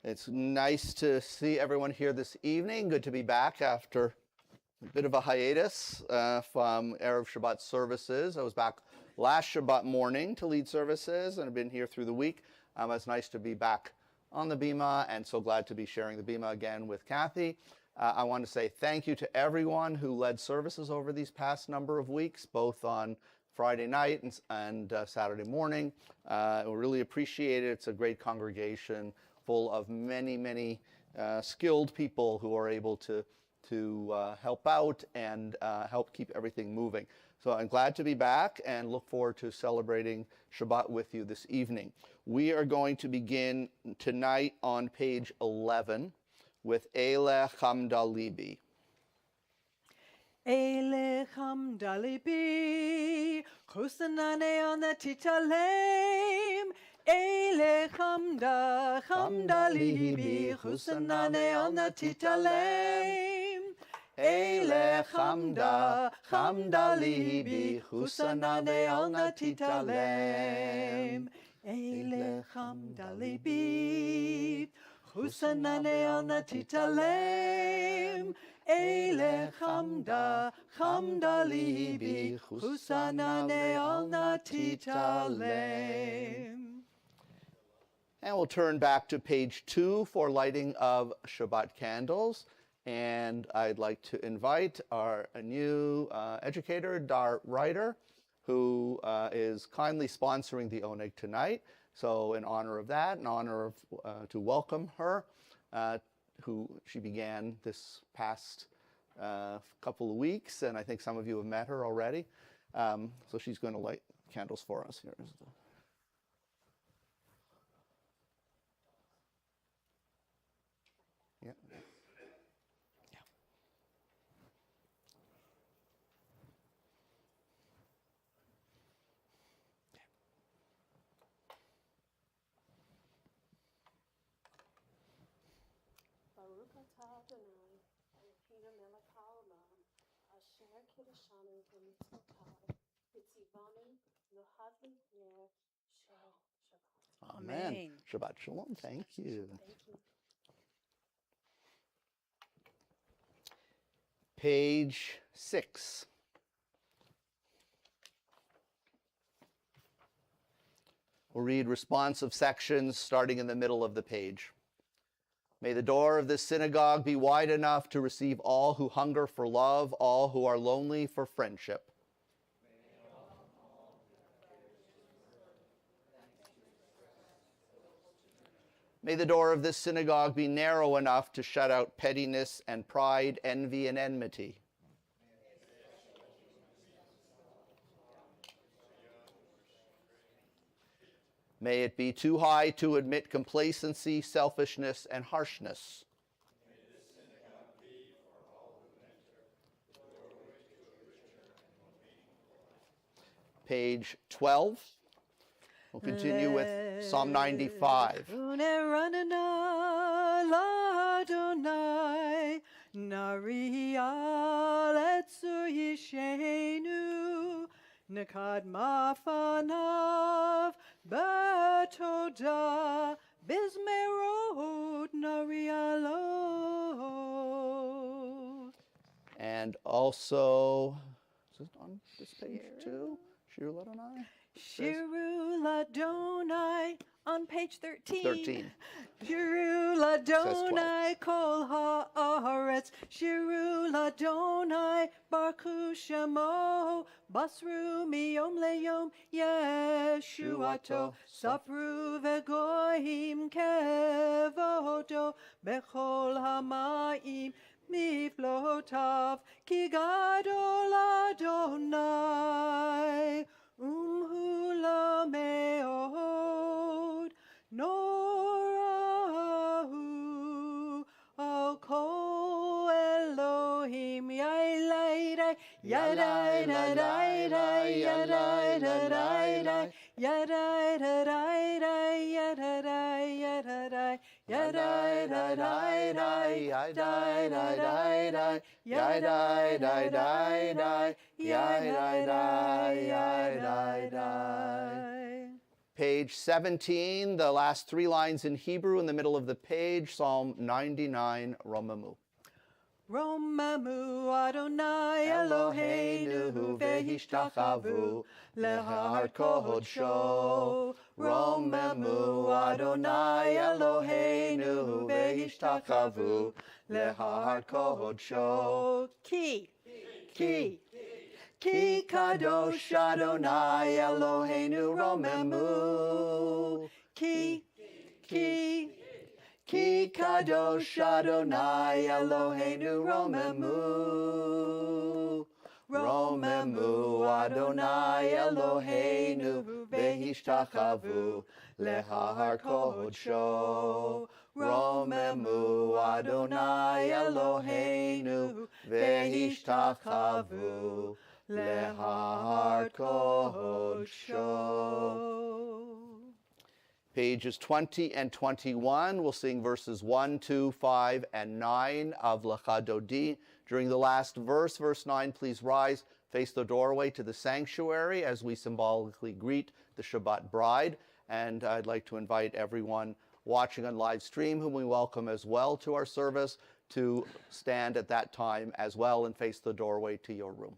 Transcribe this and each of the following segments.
It's nice to see everyone here this evening. Good to be back after a bit of a hiatus from Erev Shabbat services. I was back last Shabbat morning to lead services, and I've been here through the week. It's nice to be back on the Bima, and so glad to be sharing the Bima again with Cathy. I want to say thank you to everyone who led services over these past number of weeks, both on Friday night and Saturday morning. We really appreciate it. It's a great congregation full of many skilled people who are able to help out and help keep everything moving. So I'm glad to be back and look forward to celebrating Shabbat with you this evening. We are going to begin tonight on page 11 with Eile Chamda Libi. Eile Chamda Libi, Chusanane on the Titalem. Eile Chamda Libi, Chusanane on the Titalem. Eile Chamda Libi, Chusanane on the Titalem. Eile Chamda Libi, Chusanane on the Titalem. Eile Chamda Libi, Chusanane on the Titalem. And we'll turn back to page 2 for lighting of Shabbat candles. And I'd like to invite our new educator, Dar Ryder, who is kindly sponsoring the Oneg tonight. So in honor of that, in honor of to welcome her, who she began this past couple of weeks, and I think some of you have met her already. So she's going to light candles for us. Here's the Amen. Shabbat Shalom. Thank you. Page 6. We'll read responsive sections starting in the middle of the page. May the door of this synagogue be wide enough to receive all who hunger for love, all who are lonely for friendship. May the door of this synagogue be narrow enough to shut out pettiness and pride, envy and enmity. May it be too high to admit complacency, selfishness, and harshness. Page 12. We'll continue with Psalm 95. Nekad mafanav batoda bizmerot narialo. And also, is it on this page too? Shir Ladonai? Shiru Ladonai on page 13. 13. Shiru Ladonai kol haaretz. Shiru Ladonai baruch shemo. Basru miyom leyom Yeshuato. Sapru vegoyim kevodo. Bechol hamayim miflotav. Ki gadol Adonai. Hula meod norahu al kol Elohim yadai yadai yadai yadai yadai yadai yadai Page 17, the last 3 lines in Hebrew in the middle of the page, Psalm 99, Romamu. Romamu Adonai Eloheinu vehishtachavu lehar kodsho. Romamu Adonai Eloheinu vehishtachavu lehar kodsho. Ki kadosh Adonai Eloheinu romamu. Ki kadosh Adonai Eloheinu romamu. Romamu Adonai Eloheinu vehishtachavu lehar kodsho. Romamu Adonai Eloheinu vehishtachavu lehar kodsho. Pages 20 and 21, we'll sing verses 1, 2, 5, and 9 of Lecha Dodi. During the last verse, verse 9, please rise, face the doorway to the sanctuary as we symbolically greet the Shabbat bride. And I'd like to invite everyone watching on live stream, whom we welcome as well to our service, to stand at that time as well and face the doorway to your room.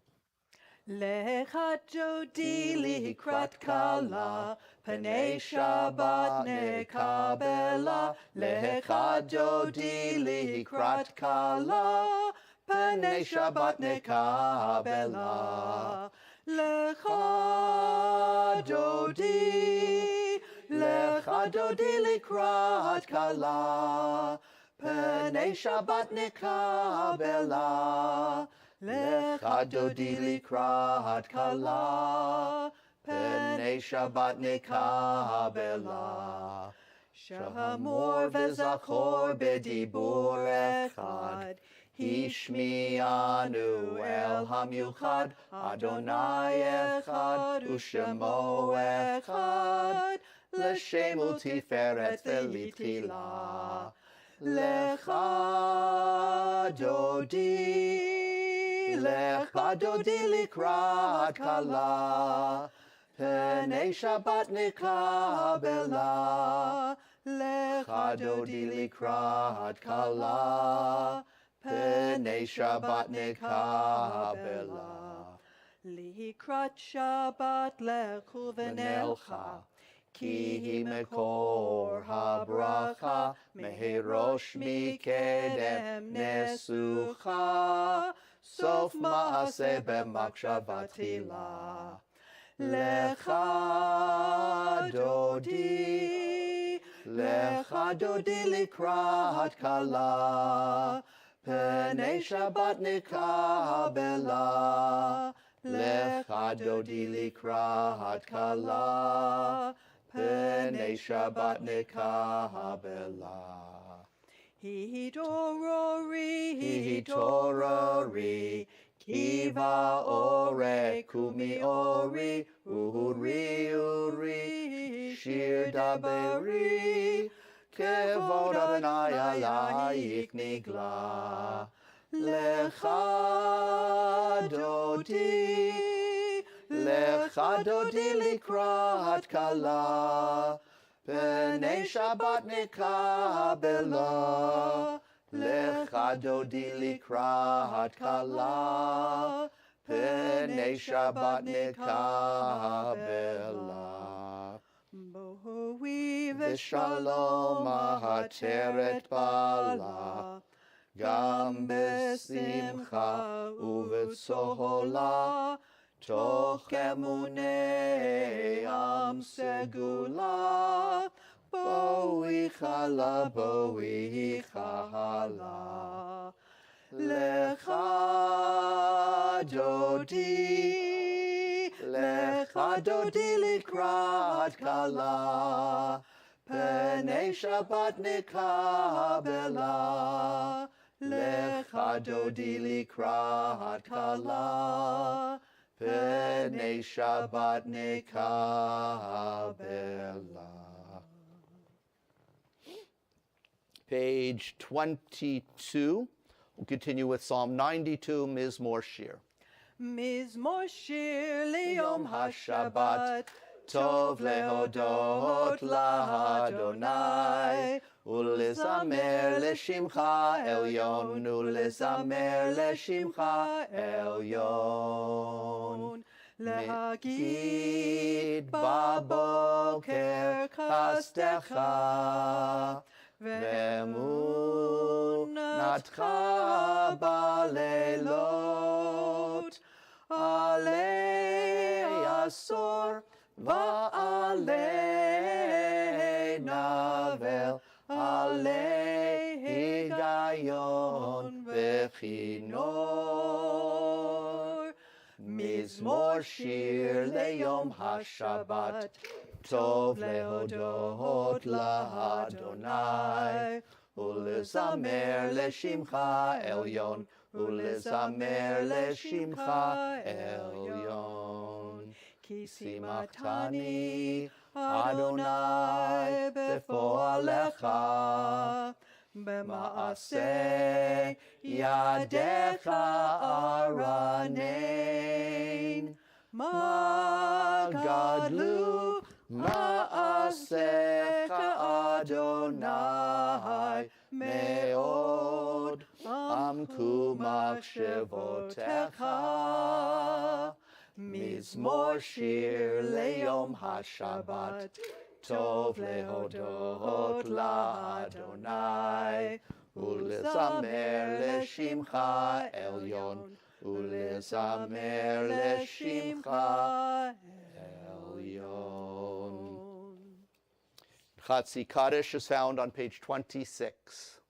Lecha Dodi likrat kala, Panei Shabbat nekabela. Lecha Dodi likrat kala, Panei Shabbat nekabela. Lecha Dodi likrat kala, Panei Shabbat nekabela. Lecha Dodi likrat kala, Panei Shabbat nekabela. Shamor v'zachor b'dibur echad, Hishmi'anu el hamiuchad, Adonai echad, U'shemo echad, L'shem u'tiferet v'litila. Lecha Dodi likrat kala, Panei Shabbat nekabela. Lecha Dodi likrat kala, Panei Shabbat nekabela. Likrat Shabbat lechu v'nelcha, Ki hi mekor habracha, Mehirosh mikedem nesucha, Sof maaseh b'makshavathila. Lecha Dodi likrat kala, Panei Shabbat nekabela. Lecha Dodi likrat kala, Panei Shabbat nekabela. Hitorori, Kiva ore, Kumi ori, Uri, Shir daberi, Kevod Adonai alayich nigla. Lecha Dodi likrat kala, Panei Shabbat nekabela. Lecha Dodi likrat kala, Panei Shabbat nekabela. Bohui v'shalom ahateret bala, Gam besimcha uvetzola, Toch emunei am segula. Boi chala, boi chala. Lecha Dodi likrat kala, Panei Shabbat nekabela. Lecha Dodi likrat kala, Panei Shabbat nekabela. Page 22. We'll continue with Psalm 92, Mizmor Shir. Mizmor Shir liyom HaShabbat, טוב להודות לאדוני, ולזמר לשמך עליון, ולזמר לשמך עליון. להגיד בבוקר חסדך, ואמונתך בלילות, עלי עשור ועלי נבל, עלי היגיון וכינור. מזמור שיר ליום השבת, טוב להודות לאדוני, ולזמר לשמך עליון, ולזמר לשמך עליון. כי שימחתני אדוני בפועלך, במעשה ידיך ארנן. מה גדלו מעשיך אדוני, מאוד עמקו מחשבותיך. מזמור שיר ליום השבת, טוב להודות לאדוני, ולזמר לשמך עליון, ולזמר לשמך עליון. Chatzi Kaddish is found on page 26.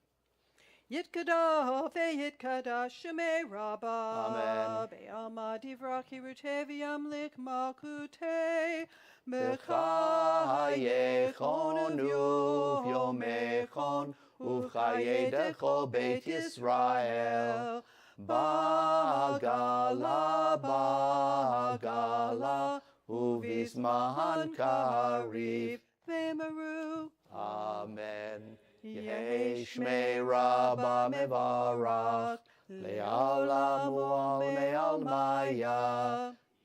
Yitkada veyitkada shemei Rabba. Amen. Be'alma divraki rutevi amlik makute. B'chayechon uvyomechon u'chaye dechol Beit Yisrael. Bagala, bagala, uvizman kariv. Vemaru. Amen. Yehei Shmei Rabba mevarach, le'olam u'le'almaya,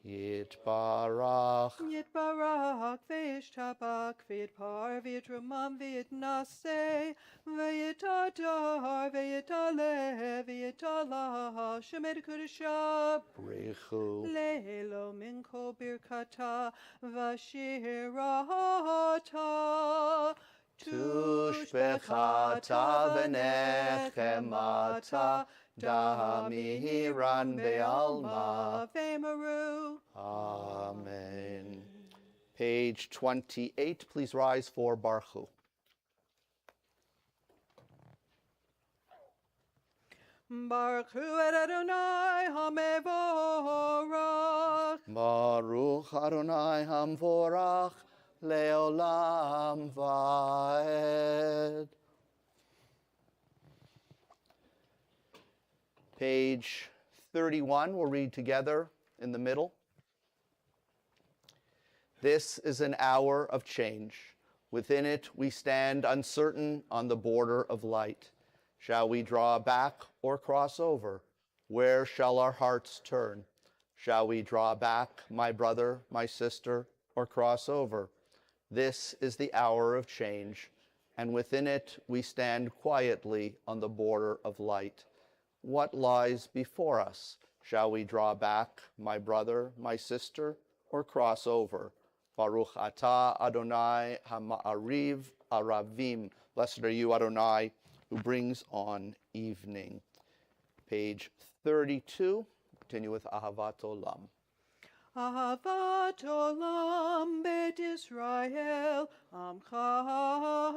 yitbarach. Yitbarach ve'ishtabak ve'itpar ve'itramam ve'itnase ve'itadar ve'itale ve'itala shemed kudashah Brichu. le'elo minko birkata v'shirata Tushbechata v'nechemata, damiran be'alma. Vemaru. Amen. Page 28, please rise for Baruch. Baruch hu et Adonai hamevorach. Baruch Adonai hamvorach leolam vaed. Page 31, we'll read together in the middle. This is an hour of change. Within it we stand uncertain on the border of light. Shall we draw back or cross over? Where shall our hearts turn? Shall we draw back, my brother, my sister, or cross over? This is the hour of change, and within it we stand quietly on the border of light. What lies before us? Shall we draw back, my brother, my sister, or cross over? Baruch atah Adonai ha'ma'ariv aravim. Blessed are you, Adonai, who brings on evening. Page 32, continue with Ahavat Olam. Ahavat olam bet Israel amcha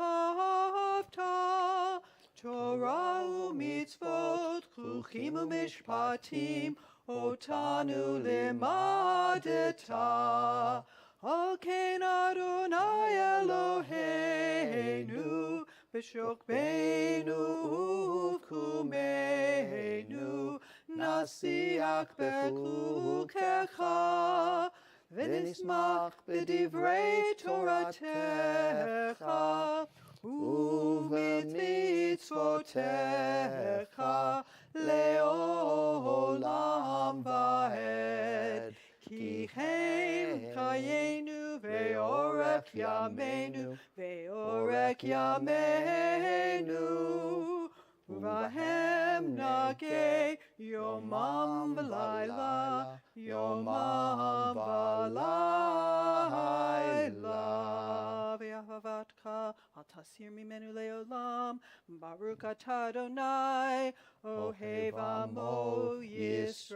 ahavta Torah u'mitzvot chukim u'mishpatim otanu limadeta Al ken Adonai Eloheinu b'shokbeinu u'vkumeinu nasiach bechukecha v'nismach b'divrei Toratecha u'v'mitzvotecha le'olam va'ed ki hem chayenu Yameinu, Ve'orek Yameinu, Uvahem Nage, Yomam V'Laila, Yomam V'Laila, Ve'ahavatcha, Al Tasir Mimenu Leolam, Baruch Atah Adonai, Ohev Amo Yisrael.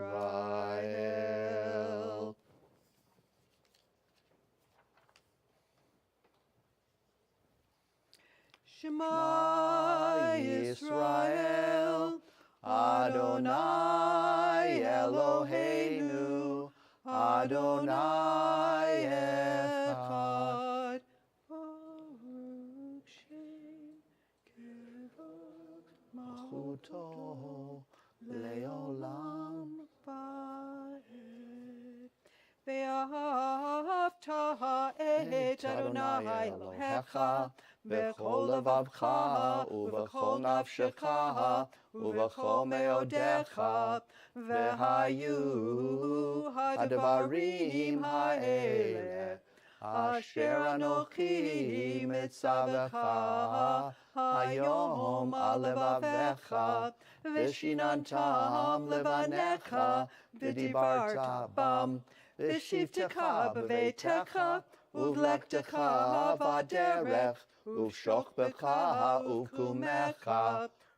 Shema Yisrael, Adonai Eloheinu, Adonai Echad. Baruch Shem Kevod Malchuto Leolam Vaed. Ve'ahavta et Adonai Elohecha B'chol levavcha u'b'chol nafshecha u'b'chol me'odecha v'hayu hadvarim ha'eleh asher anochi mitzavecha hayom al levavecha v'shinantam levanecha v'dibarta bam v'shivtecha b'veitecha uvlektecha v'aderech uvshokbecha uvkumecha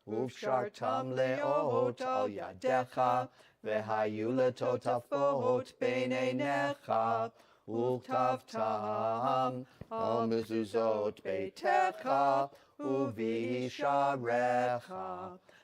uvshartam leot al yadecha v'hayu letotafot beineinecha uvtavtam al mezuzot beitecha uvisharecha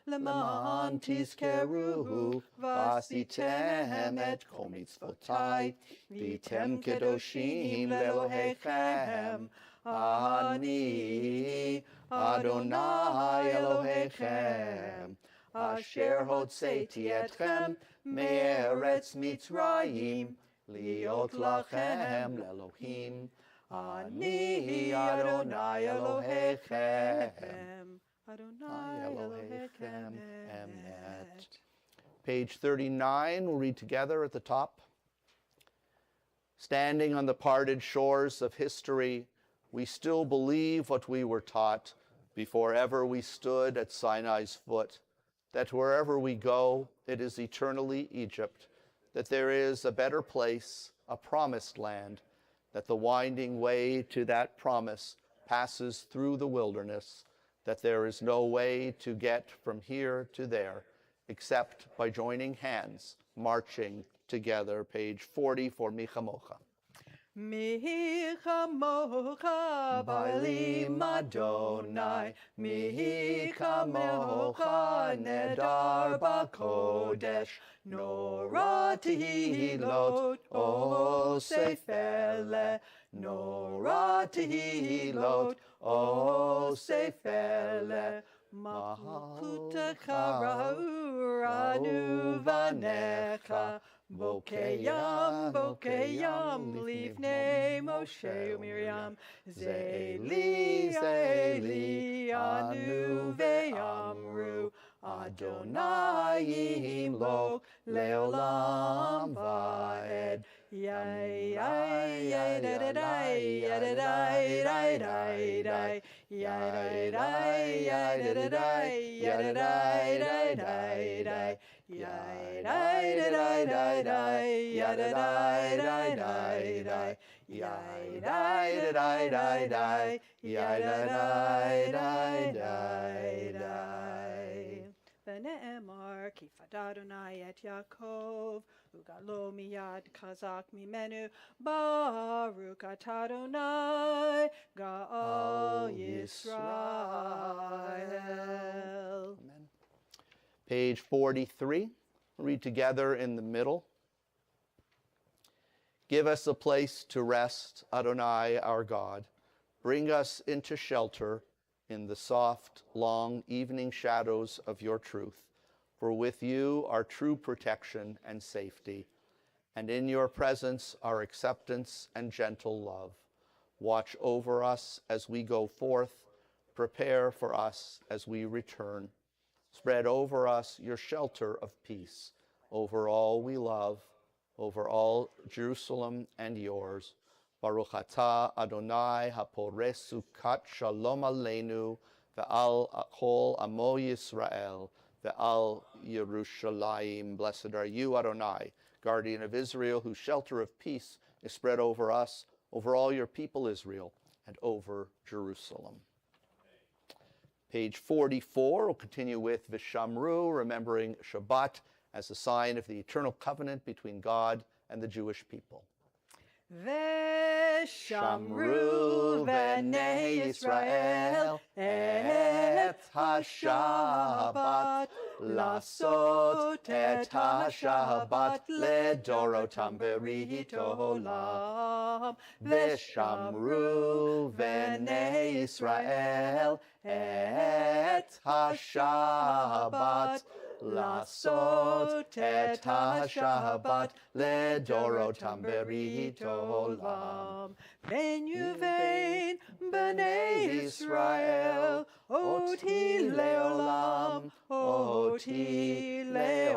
leman tizkeru vasitem et kol mitzvotai vitem kedoshim lelohechem Ani Adonai Elohechem Asher hotzeti etchem me'eretz Mitzrayim liot lachem le'Elohim Ani Adonai Elohechem Adonai Elohechem Emet. Page 39, we'll read together at the top. Standing on the parted shores of history, we still believe what we were taught before ever we stood at Sinai's foot, that wherever we go, it is eternally Egypt, that there is a better place, a promised land, that the winding way to that promise passes through the wilderness, that there is no way to get from here to there except by joining hands, marching together. Page 40 for Micha Mocha. Micha mocha ba'alim Adonai, Micha mocha nedar ba'kodesh, Norah tehilot o seifele, Norah tehilot o seifele, Malchutecha ra'u vanecha, Bokeyam, Bokeyam, Livnei Moshe u'Miriam, Zeli, Zeli, Anu ve'amru, Adonai yimlok leolam va'ed. Yai, yai, yai, da da da, yai da da da da da, yai da yai da da da, yai da da da da. Yai dai da dai dai dai, ya da dai dai dai dai, yai dai da dai dai dai, ya da dai dai dai dai. V'ne'emar ki fad Adonai et Yaakov, ugalo miyad kazak mimenu, Baruch atah Adonai, Ga'al Yisrael. Amen. Page 43, read together in the middle. Give us a place to rest, Adonai our God. Bring us into shelter in the soft, long evening shadows of your truth. For with you are true protection and safety, and in your presence are acceptance and gentle love. Watch over us as we go forth. Prepare for us as we return. Spread over us your shelter of peace, over all we love, over all Jerusalem and yours, Baruch atah Adonai haporeh sukat shalom aleinu ve'al kol amo Yisrael ve'al Yerushalayim. Blessed are you, Adonai, guardian of Israel, whose shelter of peace is spread over us, over all your people Israel, and over Jerusalem. Page 44, we'll continue with Vishamru, remembering Shabbat as a sign of the eternal covenant between God and the Jewish people. Veshamru b'nei Yisrael et ha-Shabbat lasot et ha-Shabbat ledorotam berit olam. Veshamru b'nei Yisrael et ha-Shabbat lasot et ha-Shabbat ledorotam berit olam. Vein b'nei Yisrael oti leolam, oti leolam.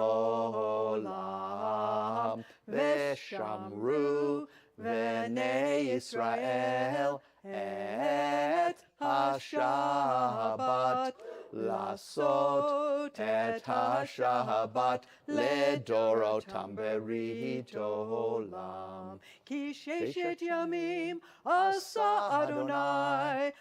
Veshamru b'nei Yisrael et ha-Shabbat lasot et ha-Shabbat ledorotam berit olam. Ki sheshet yamim asa Adonai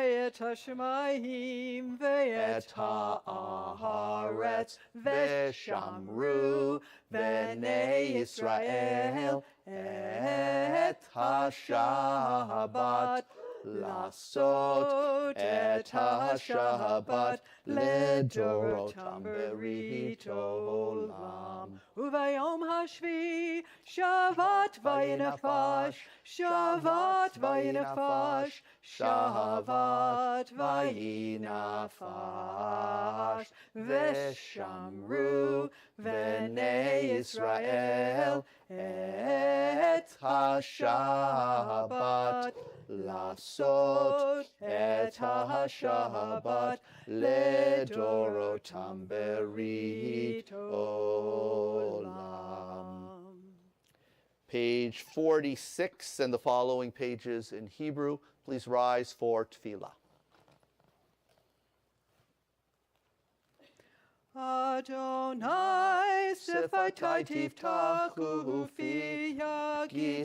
et ha-shemayim ve'et ha'aretz. Veshamru b'nei Yisrael et ha-Shabbat lasot et ha-Shabbat ledorotam berit olam. Uvayom hashvi Shavat vayinafash, Shavat vayinafash, Shavat vayinafash. Veshamru b'nei Yisrael et ha-Shabbat lasot et ha-Shabbat ledorotam berit olam. Page 46 and the following pages in Hebrew. Please rise for tefillah. Adonai sefatai tiftachu fi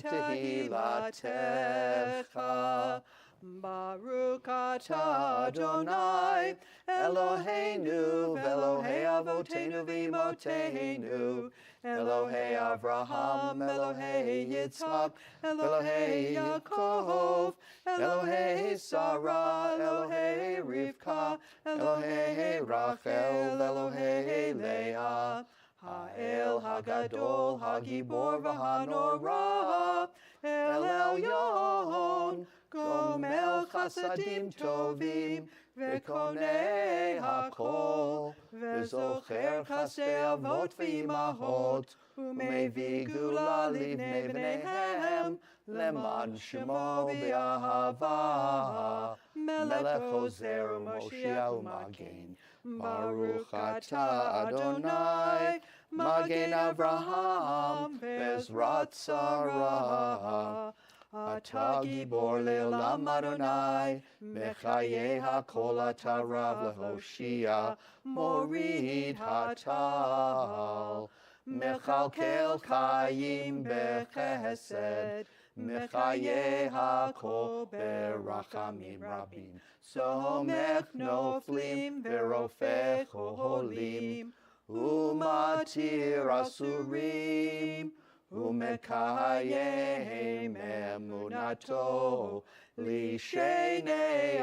tehilatecha. Baruch atah Adonai Eloheinu v'Elohei avotenu v'imotenu, Elohei Avraham, Elohei Yitzchak, Elohei Yaakov, Elohei Sarah, Elohei Rivka, Elohei Rachel, Elohei Leah, Ha'el Hagadol, Hagibor v'Hanorah, El Elyon, Gomel Chasadim Tovim, V'konei HaKol, V'zocher Chasdei Avot v'Imahot, U'mevi Gula Livnei B'neihem, Leman Shemo B'Ahava, Melech Ozer U'Moshiach U'Magen, Baruch atah Adonai, Magen Avraham, Bezrat Sarah. Atah gibor leolam Adonai, Mechayeh hakol atah rav lehoshia, Morid hatal, Mechalkel chayim bechesed, Mechayeh hakol berachamim rabim, Somech noflim verofech holim, Umatir asurim, Umekayem emunato lishenei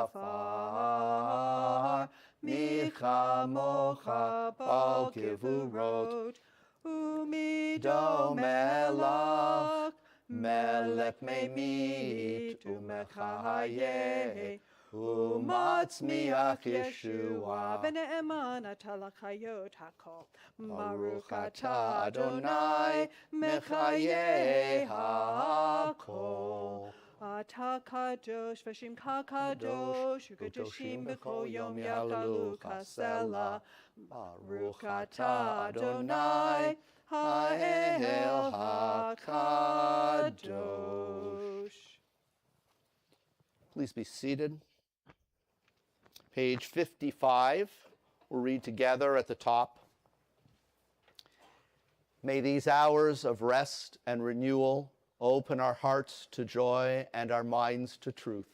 afar, michamocha bal kivurot, umido melach melech memit, umechayeh Umatzmiach Yeshua. V'ne'eman ata l'chayot hakol. Baruch atah Adonai mechayeh hakol. Ata kadosh v'shimcha kadosh u'kadoshim b'kol yom yachalu kasela. Baruch atah Adonai ha'el hakadosh. Please be seated. Page 55. We'll read together at the top. May these hours of rest and renewal open our hearts to joy and our minds to truth.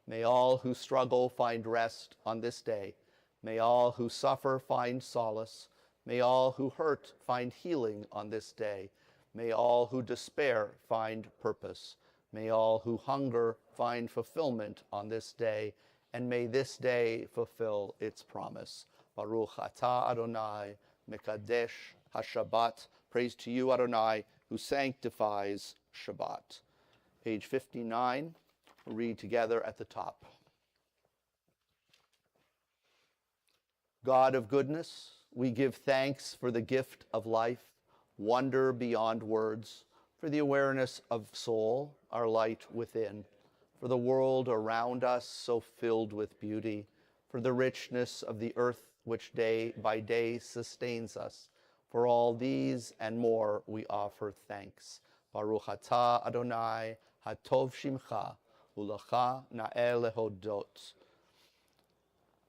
May all who struggle find rest on this day. May all who suffer find solace. May all who hurt find healing on this day. May all who despair find purpose. May all who hunger find fulfillment on this day. And may this day fulfill its promise. Baruch atah Adonai mekadesh haShabbat. Praise to you, Adonai, who sanctifies Shabbat. Page 59, we'll read together at the top. God of goodness, we give thanks for the gift of life, wonder beyond words, for the awareness of soul, our light within, for the world around us so filled with beauty, for the richness of the earth which day by day sustains us. For all these and more we offer thanks. Baruch atah Adonai hatov shimcha u'lecha na'eh lehodot.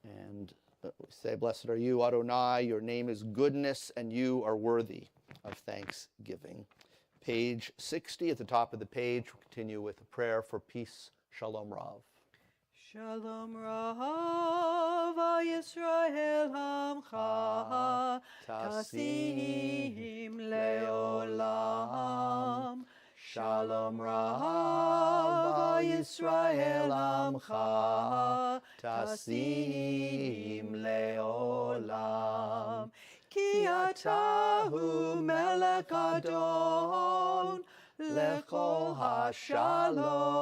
And we say, blessed are you, Adonai, your name is goodness and you are worthy of thanksgiving. Page 60 at the top of the page, we'll continue with a prayer for peace. Shalom Rav. Shalom Rav Yisrael Hamcha Tasim Leolam. Shalom Rav Yisrael Hamcha Tasim Leolam. Ki atahu melech adon lechol hashalom.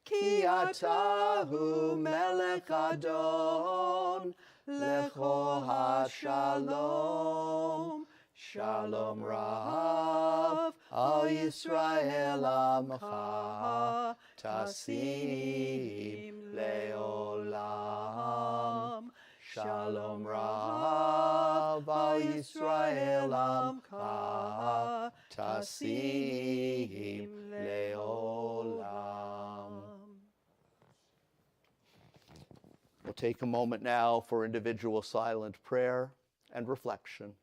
Ki atahu melech adon lechol hashalom. Shalom Rav al Yisrael amcha tasim leolam. Shalom Rav al Yisrael amcha tasim leolam. We'll take a moment now for individual silent prayer and reflection.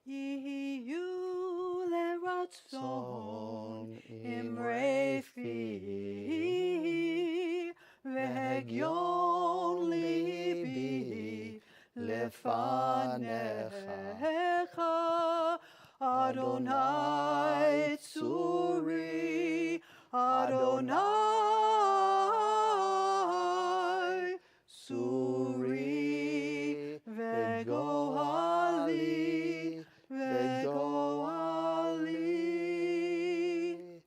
Yiyu leratzon imrefi vehegyon libi lefanecha Adonai tzuri Adonai tzuri vegohali vegohali.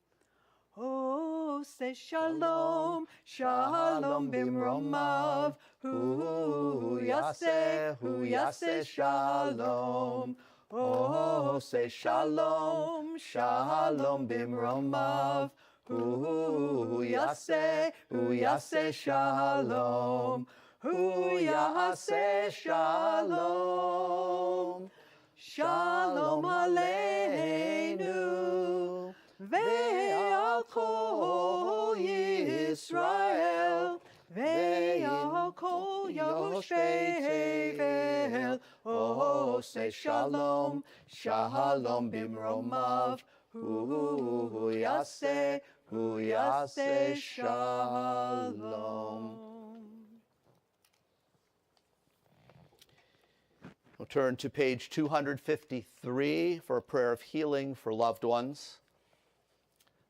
Oh, say shalom, shalom bimromav, hu yaseh shalom. Oh, say shalom, shalom bimromav, hu yaseh shalom. Hu yaseh shalom. Shalom Aleinu, ve'al kol Yisrael, ve'al kol Yoshvei Tevel, Osei Shalom, Shalom bimromav, Hu Yaseh Shalom. We'll turn to page 253 for a prayer of healing for loved ones.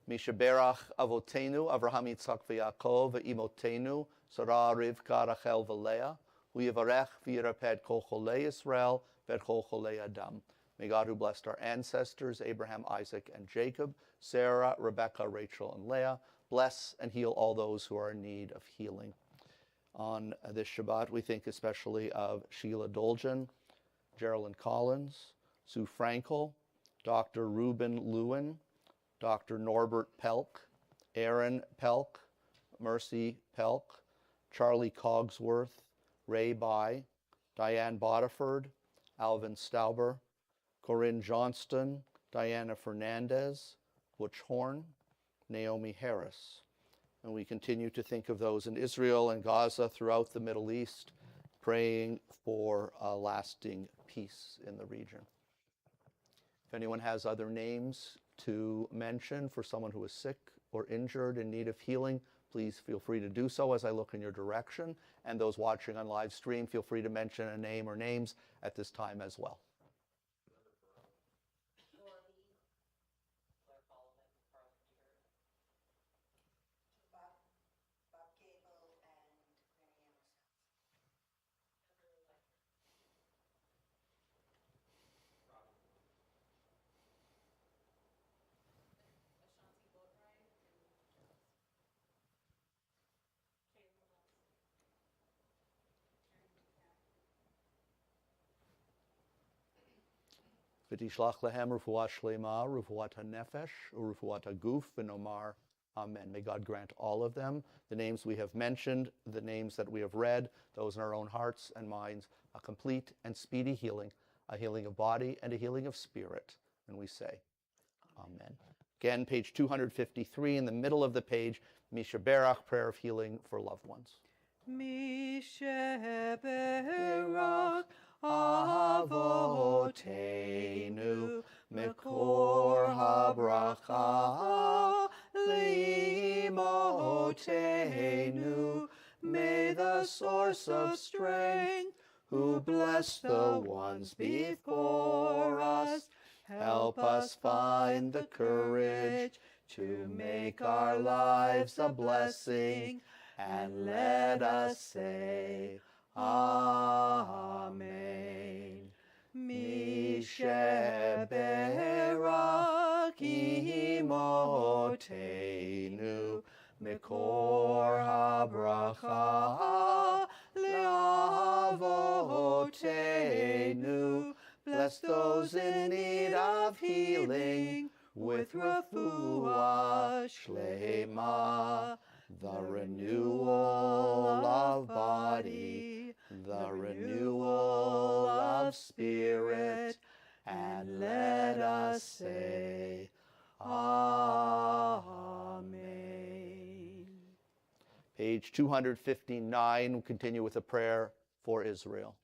Mishaberach Avotenu, Avraham Yitzchak v'Yaakov, v'imotenu, Sarah Rivka Rachel v'Leah, u'yivarech v'yiraped kol cholei Yisrael, v'et kol cholei Adam. May God, who blessed our ancestors, Abraham, Isaac, and Jacob, Sarah, Rebekah, Rachel, and Leah, bless and heal all those who are in need of healing. On this Shabbat, we think especially of Sheila Dolgen, Geraldine Collins, Sue Frankel, Dr. Reuben Lewin, Dr. Norbert Pelk, Aaron Pelk, Mercy Pelk, Charlie Cogsworth, Ray Bai, Diane Bodiford, Alvin Stauber, Corinne Johnston, Diana Fernandez, Butch Horn, Naomi Harris. And we continue to think of those in Israel and Gaza, throughout the Middle East, praying for a lasting peace in the region. If anyone has other names to mention for someone who is sick or injured in need of healing, please feel free to do so as I look in your direction. And those watching on live stream, feel free to mention a name or names at this time as well. V'tishlach lehem refuat shlema, refuat hanefesh, u'refuat haguf, v'nomar amen. May God grant all of them, the names we have mentioned, the names that we have read, those in our own hearts and minds, a complete and speedy healing, a healing of body and a healing of spirit. And we say, amen. Again, page 253, in the middle of the page, Mishaberach, prayer of healing for loved ones. Mishaberach Avotenu, Mekor habracha Limotenu. May the source of strength, who bless the ones before us, help us find the courage to make our lives a blessing, and let us say, Amen. Mishaberach imotenu, Mekor habracha leavotenu. Bless those in need of healing with refuah shlema, the renewal of body, the renewal of spirit, and let us say, Amen. Page 259, we'll continue with a prayer for Israel.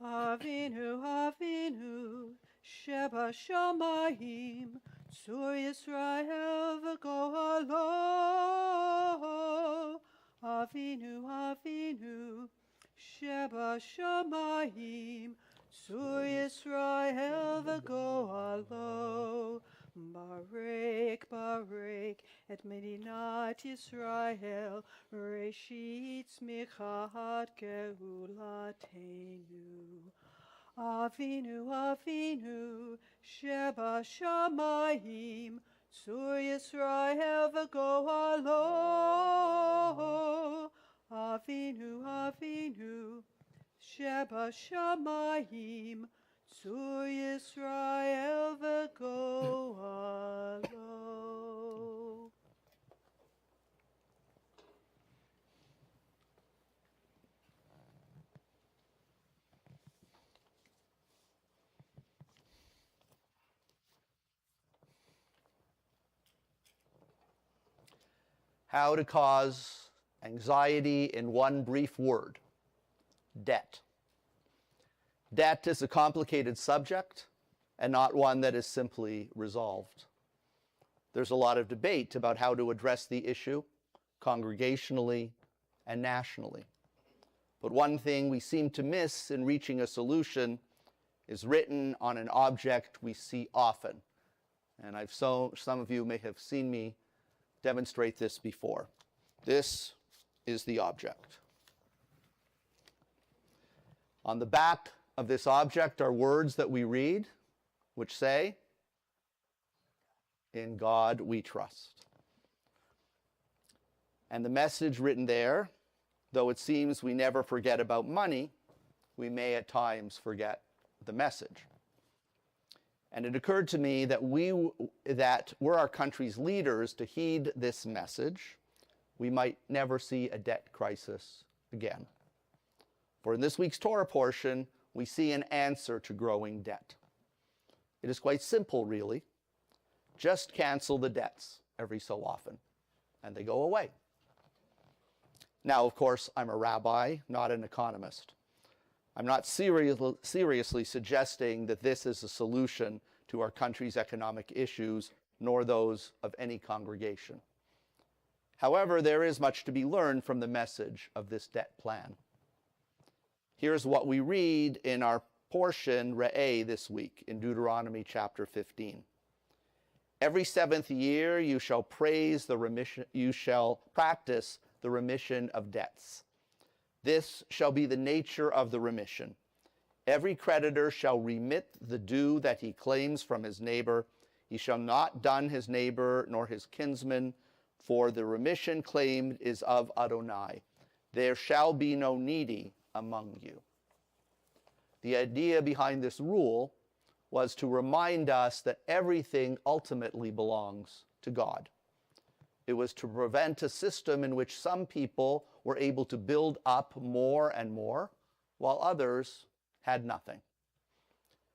Avinu, Avinu, Sheba Shamayim, Tzur Yisrael v'go'alo. Avinu, Avinu, Sheba Shamayim, Tzur Yisrael v'go'alo. Barek, barek, et Medinat Yisrael, Reshit Tzmichat Geulatenu. Avinu, Avinu, Sheba Shamayim, Tzur Yisrael v'go'alo. Avinu, Avinu, Sheba Shamayim, Tzur Yisrael v'go'alo. how to cause anxiety in one brief word: debt. Debt is a complicated subject and not one that is simply resolved. There's a lot of debate about how to address the issue congregationally and nationally. But one thing we seem to miss in reaching a solution is written on an object we see often. And some of you may have seen me demonstrate this before. This is the object. On the back of this object are words that we read, which say, "In God we trust." And the message written there, though it seems we never forget about money, we may at times forget the message. And it occurred to me that were our country's leaders to heed this message, we might never see a debt crisis again. For in this week's Torah portion, we see an answer to growing debt. It is quite simple, really. Just cancel the debts every so often, and they go away. Now, of course, I'm a rabbi, not an economist. I'm not seriously suggesting that this is a solution to our country's economic issues, nor those of any congregation. However, there is much to be learned from the message of this debt plan. Here's what we read in our portion, Re'eh, this week in Deuteronomy chapter 15. Every seventh year you shall practice the remission of debts. This shall be the nature of the remission. Every creditor shall remit the due that he claims from his neighbor. He shall not dun his neighbor nor his kinsman, for the remission claimed is of Adonai. There shall be no needy among you. The idea behind this rule was to remind us that everything ultimately belongs to God. It was to prevent a system in which some people were able to build up more and more, while others had nothing.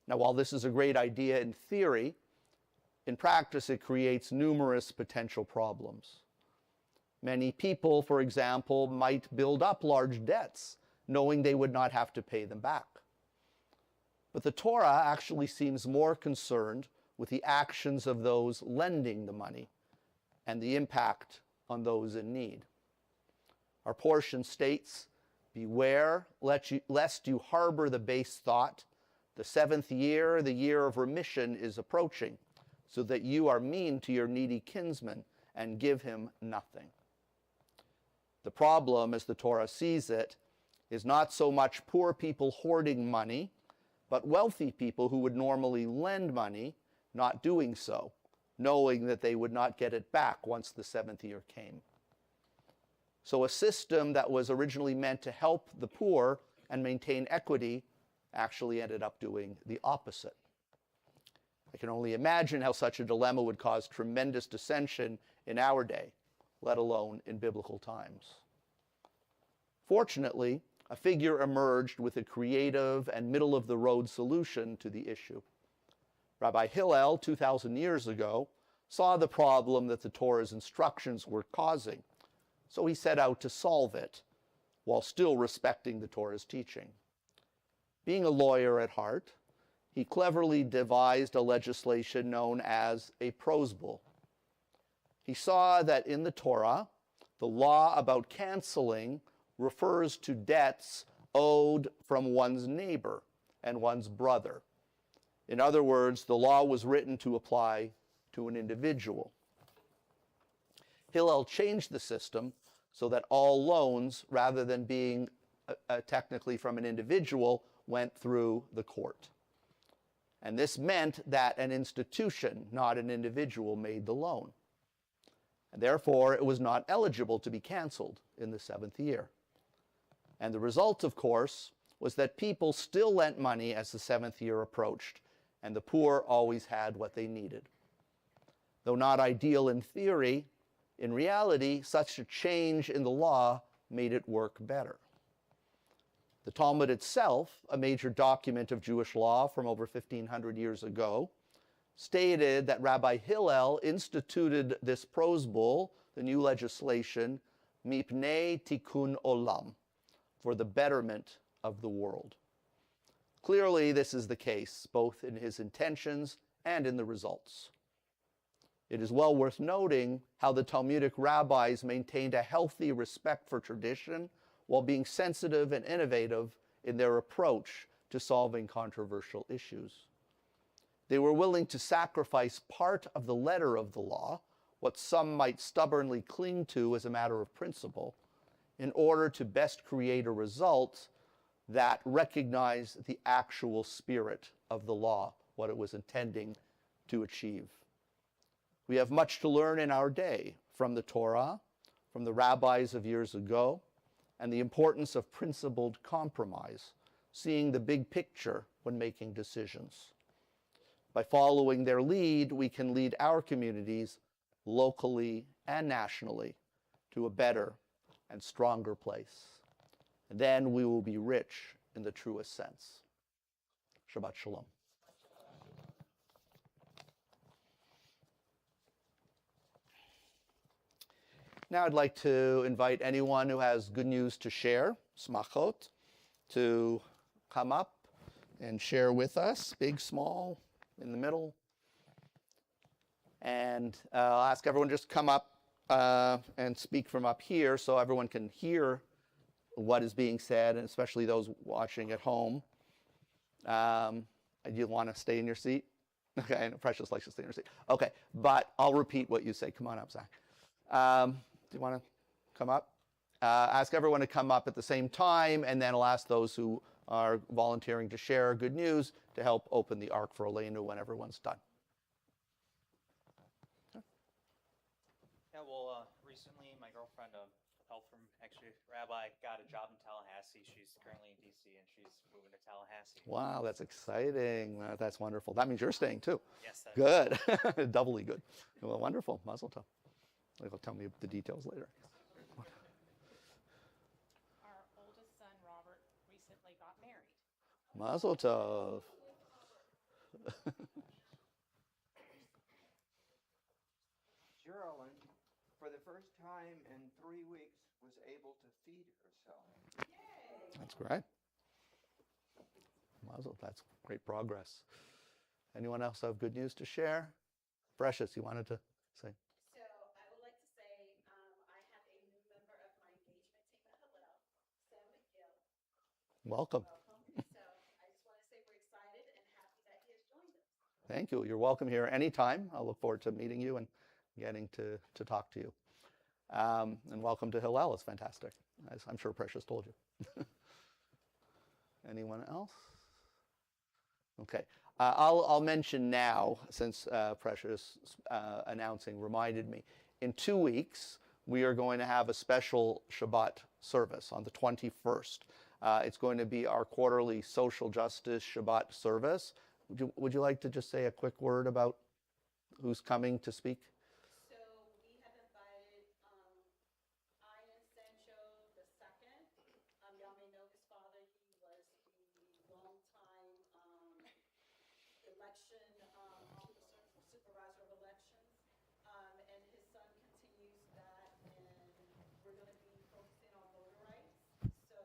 Now, while this is a great idea in theory, in practice it creates numerous potential problems. Many people, for example, might build up large debts, knowing they would not have to pay them back. But the Torah actually seems more concerned with the actions of those lending the money and the impact on those in need. Our portion states, "Beware lest you harbor the base thought, the seventh year, the year of remission, is approaching, so that you are mean to your needy kinsman and give him nothing." The problem, as the Torah sees it, is not so much poor people hoarding money, but wealthy people who would normally lend money not doing so, knowing that they would not get it back once the seventh year came. So a system that was originally meant to help the poor and maintain equity actually ended up doing the opposite. I can only imagine how such a dilemma would cause tremendous dissension in our day, let alone in biblical times. Fortunately, a figure emerged with a creative and middle-of-the-road solution to the issue. Rabbi Hillel, 2,000 years ago, saw the problem that the Torah's instructions were causing, so he set out to solve it, while still respecting the Torah's teaching. Being a lawyer at heart, he cleverly devised a legislation known as a prosbul. He saw that in the Torah, the law about canceling refers to debts owed from one's neighbor and one's brother. In other words, the law was written to apply to an individual. Hillel changed the system so that all loans, rather than being technically from an individual, went through the court. And this meant that an institution, not an individual, made the loan. And therefore, it was not eligible to be canceled in the seventh year. And the result, of course, was that people still lent money as the seventh year approached, and the poor always had what they needed. Though not ideal in theory, in reality, such a change in the law made it work better. The Talmud itself, a major document of Jewish law from over 1,500 years ago, stated that Rabbi Hillel instituted this prose bull, the new legislation, mipnei tikkun olam, for the betterment of the world. Clearly, this is the case, both in his intentions and in the results. It is well worth noting how the Talmudic rabbis maintained a healthy respect for tradition while being sensitive and innovative in their approach to solving controversial issues. They were willing to sacrifice part of the letter of the law, what some might stubbornly cling to as a matter of principle, in order to best create a result that recognized the actual spirit of the law, what it was intending to achieve. We have much to learn in our day from the Torah, from the rabbis of years ago, and the importance of principled compromise, seeing the big picture when making decisions. By following their lead, we can lead our communities locally and nationally to a better and stronger place. And then we will be rich in the truest sense. Shabbat Shalom. Now I'd like to invite anyone who has good news to share, smachot, to come up and share with us, big, small, in the middle. And I'll ask everyone just come up and speak from up here so everyone can hear what is being said, and especially those watching at home. You want to stay in your seat? Okay, I know Precious likes to stay in her seat. Okay, but I'll repeat what you say. Come on up, Zach. Do you want to come up? Ask everyone to come up at the same time, and then I'll ask those who are volunteering to share good news to help open the Ark for Aleinu when everyone's done. Yeah, well, recently my girlfriend, help from actually Rabbi, got a job in Tallahassee. She's currently in D.C. and she's moving to Tallahassee. Wow, that's exciting. That's wonderful. That means you're staying too. Yes. Good. Doubly good. Well, wonderful. Mazel tov. They'll tell me the details later. Our oldest son, Robert, recently got married. Mazel tov. Geraldine, for the first time in 3 weeks, was able to feed herself. That's great. Mazel, that's great progress. Anyone else have good news to share? Precious, you wanted to say? So I would like to say I have a new member of my engagement team at Hillel, Sam McGill. Welcome. So I just want to say we're excited and happy that he has joined us. Thank you. You're welcome here anytime. I'll look forward to meeting you and getting to talk to you. And welcome to Hillel. It's fantastic, as I'm sure Precious told you. Anyone else? Okay. I'll mention now, since Precious announcing reminded me, in 2 weeks, we are going to have a special Shabbat service on the 21st. It's going to be our quarterly social justice Shabbat service. Would you like to just say a quick word about who's coming to speak? So we have invited Ian Sancho II. Y'all may know his father. He was the longtime election officer, supervisor of elections. And his son continues that, and we're going to be focusing on voter rights. So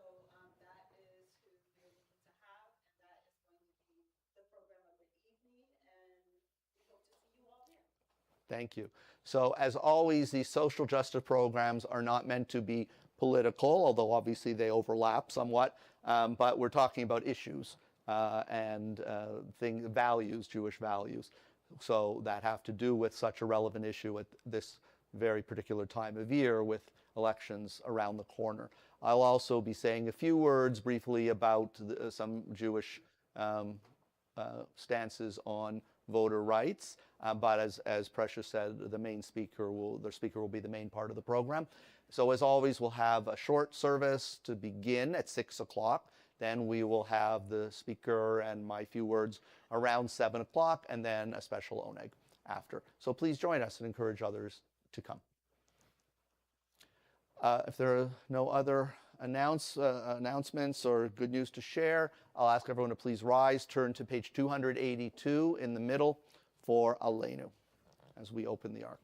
that is who we're looking to have, and that is going to be the program of the evening, and we hope to see you all there. Thank you. So as always, these social justice programs are not meant to be political, although obviously they overlap somewhat, but we're talking about issues and values, Jewish values, so that have to do with such a relevant issue at this very particular time of year with elections around the corner. I'll also be saying a few words briefly about some Jewish stances on voter rights, but as Precious said, the speaker will be the main part of the program. So as always, we'll have a short service to begin at 6 o'clock. Then we will have the speaker and my few words around 7 o'clock, and then a special oneg after. So please join us and encourage others to come. If there are no other announcements or good news to share, I'll ask everyone to please rise, turn to page 282 in the middle for Aleinu, as we open the ark.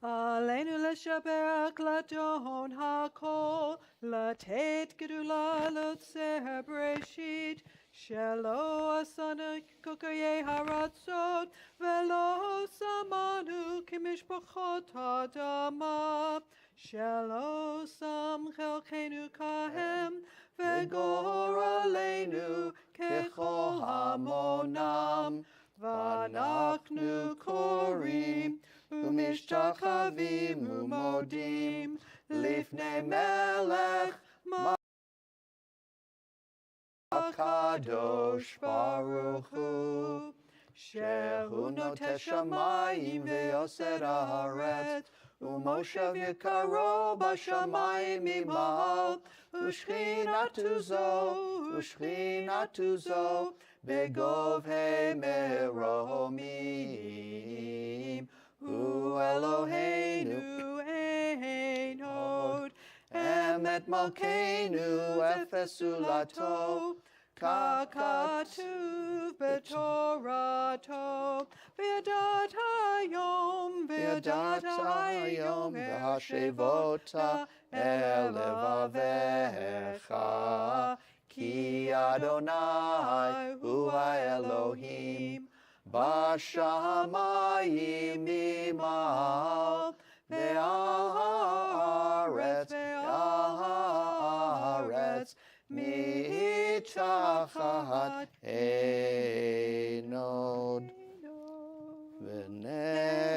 עלינו לשבח לדון הכל, לתת גדולה ליוצר בראשית, שלא עשנו כקויי הרצון, ולא שמנו כמשפחות האדמה, שלא שם חלקנו כהם, וגורלנו ככל המונם, ואנחנו קוראים ומשתחווים ומודים לפני מלך הקדוש ברוך הוא, שהוא נוטה שמיים ויוסד הארץ, ומושב יקרו בשמיים ממעל, ושכינתו זו בגובהי מרומים. הוא אלוהינו אין עוד, אמת מלכנו אפס זולתו, ככתוב בתורתו, וידעת היום והשבות אל לבביך, כי אדוני הוא האלוהים, בשמיים ממעל, והארץ מתחת אין עוד.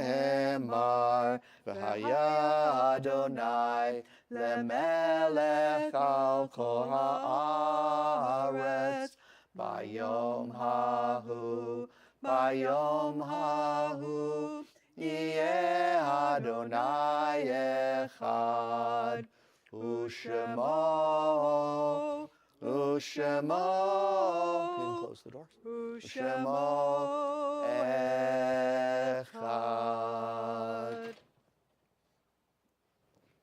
ונאמר, והיה אדוני למלך על כל הארץ, ביום ההוא יהיה אדוני אחד, ושמו, ושמו אחד.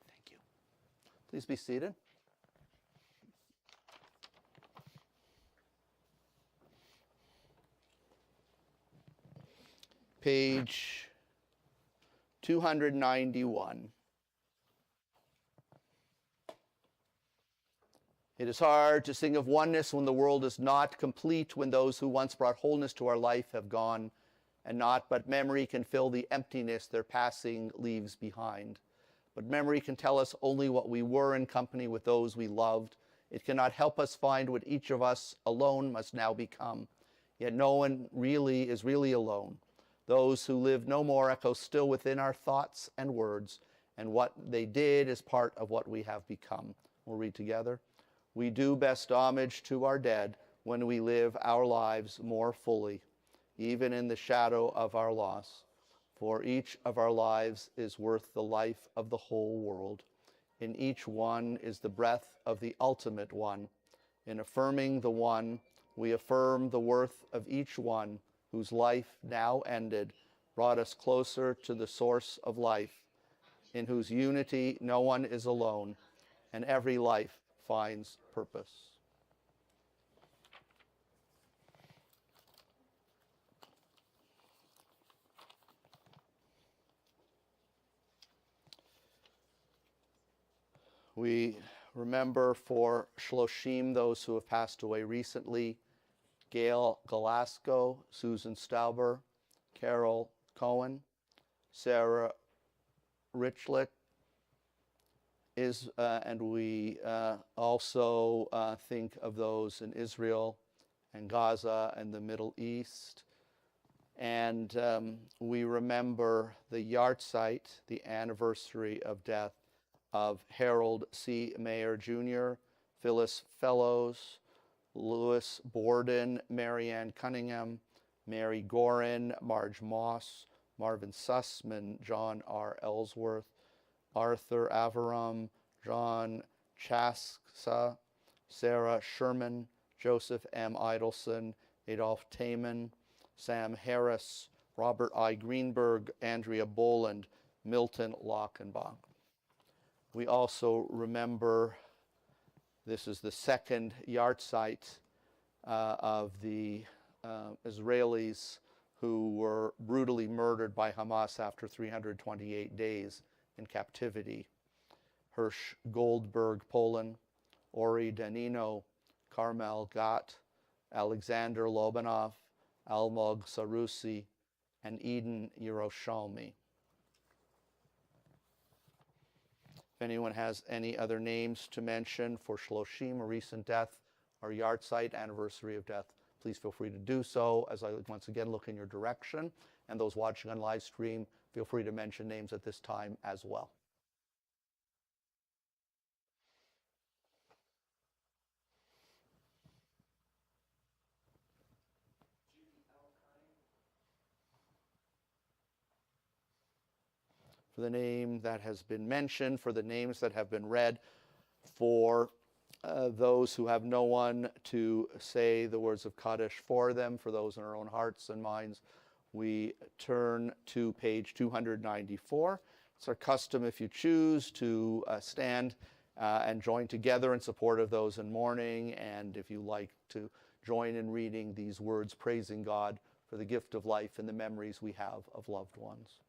Thank you. Please be seated. Page 291. It is hard to sing of oneness when the world is not complete, when those who once brought wholeness to our life have gone, and naught but memory can fill the emptiness their passing leaves behind. But memory can tell us only what we were in company with those we loved. It cannot help us find what each of us alone must now become. Yet no one is really alone. Those who live no more echo still within our thoughts and words, and what they did is part of what we have become. We'll read together. We do best homage to our dead when we live our lives more fully, even in the shadow of our loss. For each of our lives is worth the life of the whole world. In each one is the breath of the ultimate one. In affirming the one, we affirm the worth of each one whose life now ended brought us closer to the source of life, in whose unity no one is alone, and every life finds purpose. We remember for Shloshim those who have passed away recently: Gail Galasco, Susan Stauber, Carol Cohen, Sarah Richlick, and we also think of those in Israel and Gaza and the Middle East. And we remember the yahrzeit, the anniversary of death of Harold C. Mayer Jr., Phyllis Fellows, Louis Borden, Marianne Cunningham, Mary Gorin, Marge Moss, Marvin Sussman, John R. Ellsworth, Arthur Averum, John Chaska, Sarah Sherman, Joseph M. Idelson, Adolph Taman, Sam Harris, Robert I. Greenberg, Andrea Boland, Milton Lockenbach. We also remember, this is the second yahrzeit of the Israelis who were brutally murdered by Hamas after 328 days in captivity. Hirsch Goldberg, Poland, Ori Danino, Carmel Gott, Alexander Lobanov, Almog Sarusi, and Eden Yerushalmi. If anyone has any other names to mention for Shloshim, a recent death, or Yartzeit, anniversary of death, please feel free to do so as I once again look in your direction. And those watching on live stream, feel free to mention names at this time as well. For the name that has been mentioned, for the names that have been read, for those who have no one to say the words of Kaddish for them, for those in our own hearts and minds, we turn to page 294. It's our custom, if you choose, to stand and join together in support of those in mourning, and if you like to join in reading these words, praising God for the gift of life and the memories we have of loved ones.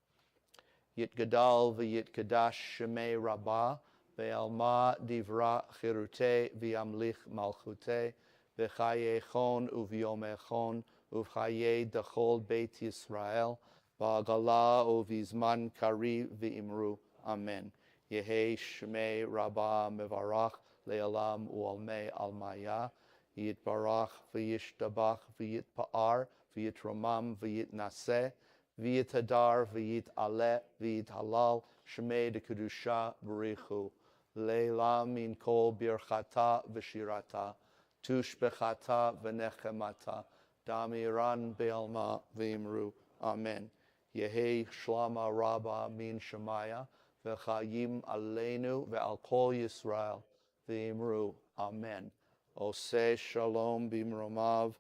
Yit Gadal v'yit Kadash Shemei Rabbah ve'alma divra chirute v'yamlich malchute v'chayechon uv'yomechon uv'chaye dachol beit Yisrael v'agala uv'izman kari v'imru. Amen. Yehi Shemei Rabbah mevarach le'alam u'almei almaya yitbarach v'yishtabach v'yitpa'ar v'yitramam v'yitnaseh V'yit hadar, v'yit aleh, v'yit halal, shemei de kedusha b'richu. Leila min kol birchata v'shirata, tushbechata v'nechemata, damiran be'alma v'imru. Amen. Yehi shlama rabba min shemaya, v'chayim aleinu ve'al kol Yisrael, v'imru. Amen. Oseh shalom b'imromav,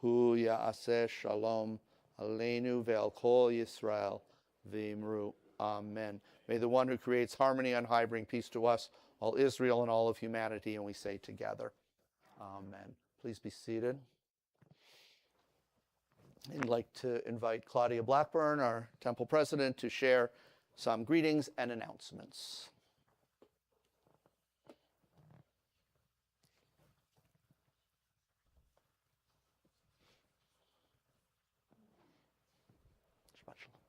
hu ya'aseh shalom, Aleinu ve'al kol Yisrael v'imru. Amen. May the one who creates harmony on high bring peace to us, all Israel and all of humanity, and we say together, Amen. Please be seated. I'd like to invite Claudia Blackburn, our temple president, to share some greetings and announcements. Shabbat shalom.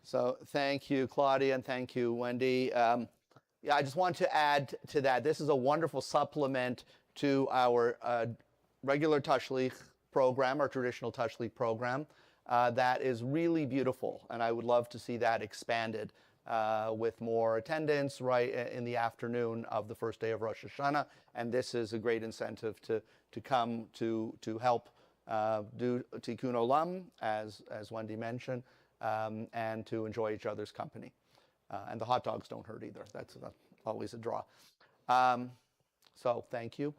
So thank you, Claudia, and thank you, Wendy. Yeah, I just want to add to that. This is a wonderful supplement to our regular Tashlich program, our traditional Tashlich program. That is really beautiful, and I would love to see that expanded with more attendance right in the afternoon of the first day of Rosh Hashanah. And this is a great incentive to come to help do Tikkun Olam, as Wendy mentioned, and to enjoy each other's company. And the hot dogs don't hurt either. That's always a draw. So thank you.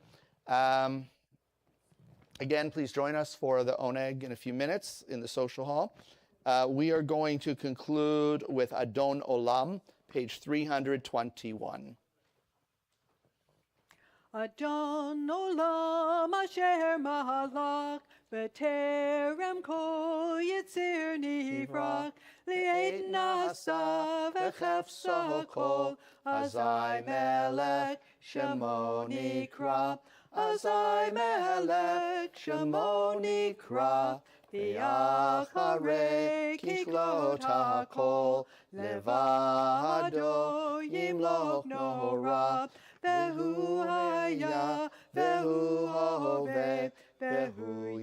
Again, please join us for the Oneg in a few minutes in the social hall. We are going to conclude with Adon Olam, page 321. Adon Olam asher malach b'terem kol yitzir nivrak li'ed nasa v'chefsa kol azai melech shemo nikra azai melech shemo nikra v'yacharei kishlot hakol levado yimloch nora Vehu haya, vehu hove, vehu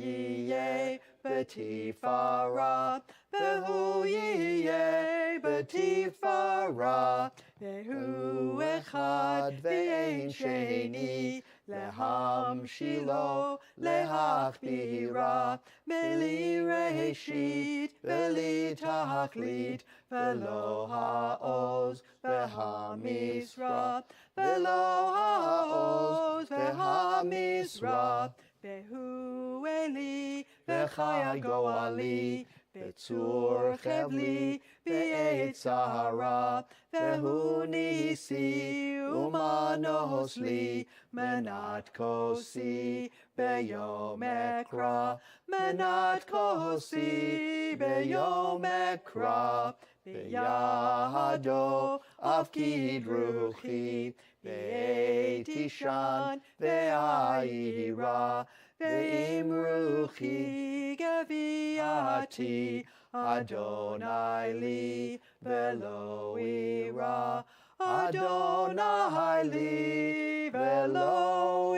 yeh, betifara, vehu yeh, betifara, vehu echad, ve'ein sheni, leham shilo, lehachbira, beli reshit, beli tachlit, velo ha'oz, v'ha'misra, Velo ha'oz v'ha'misra Vehu eli v'chaya goali V'tzur chevli v'yeit sahara Vehu nisi umanos li Menat kosi beyom ekra Menat kosi beyom ekra V'yahado avkid ruchi Ve'etishan ve'ayira Ve'im ruchi geviati Adonai li ve'lo ira Adonai li ve'lo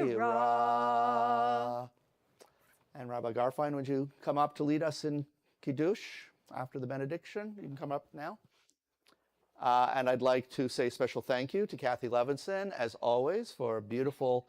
ira. And Rabbi Garfein, would you come up to lead us in Kiddush after the benediction? You can come up now. And I'd like to say a special thank you to Cathy Levenson, as always, for beautiful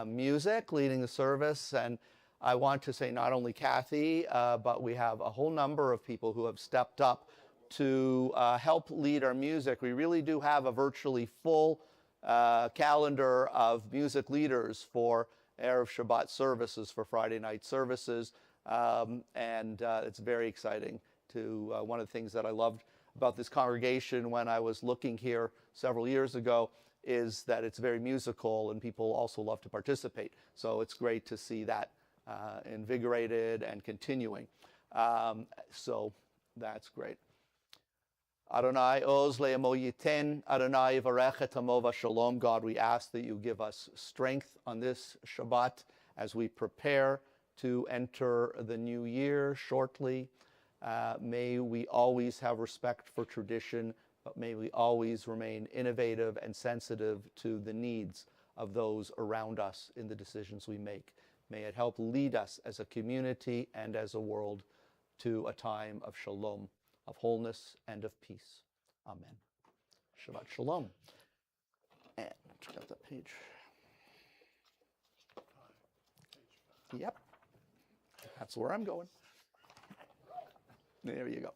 music leading the service. And I want to say not only Cathy, but we have a whole number of people who have stepped up to help lead our music. We really do have a virtually full calendar of music leaders for Erev Shabbat services, for Friday night services. And it's very exciting. One of the things that I loved about this congregation when I was looking here several years ago is that it's very musical and people also love to participate. So it's great to see that invigorated and continuing. So that's great. Adonai oz le'emo yiten, Adonai varech et amo v'shalom. God, we ask that you give us strength on this Shabbat as we prepare to enter the new year shortly. May we always have respect for tradition, but may we always remain innovative and sensitive to the needs of those around us in the decisions we make. May it help lead us as a community and as a world to a time of shalom, of wholeness and of peace. Amen. Shabbat shalom. And check out that page. Yep. That's where I'm going. There you go.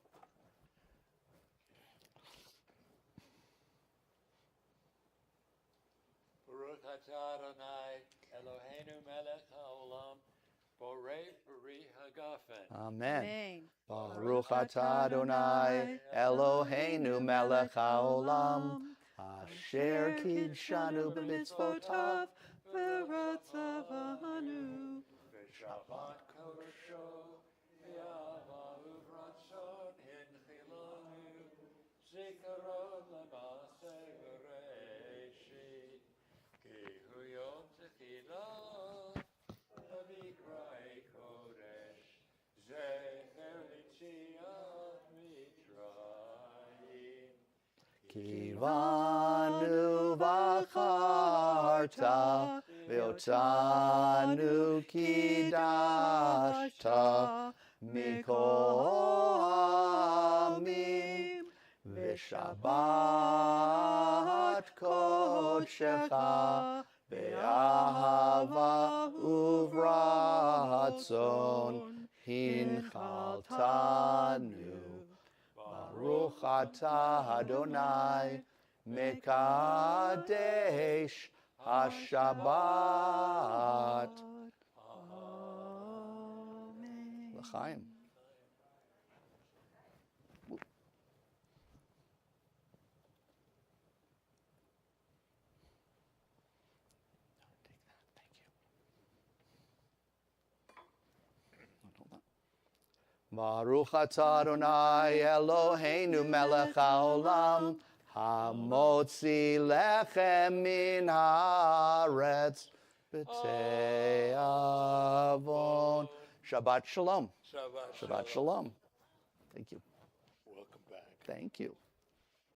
Baruch atah Adonai Eloheinu melech haolam borei peri hagafen. Amen. Amen. Baruch atah Adonai Eloheinu melech haolam asher kidshanu b'mitzvotav v'ratzavanu. V'shabbat kodosho v'yava uvratzon hinchilanu zikaron l'maaseh v'reishit ki hu yom techilah v'mikra'ei kodesh zecher l'tziat mitra Kivanu v'acharta, ve'otanu kidashta, mikol ha'amim, v'shabbat kodshecha, ve'ahava uvratzon, hinchaltanu. Baruch atah Adonai, mekadesh haShabbat. L'chaim. Baruch atah Adonai Eloheinu melech haolam, hamotzi lechem min haaretz b'tei avon. Shabbat shalom. Shabbat Shabbat shalom. Thank you. Welcome back. Thank you.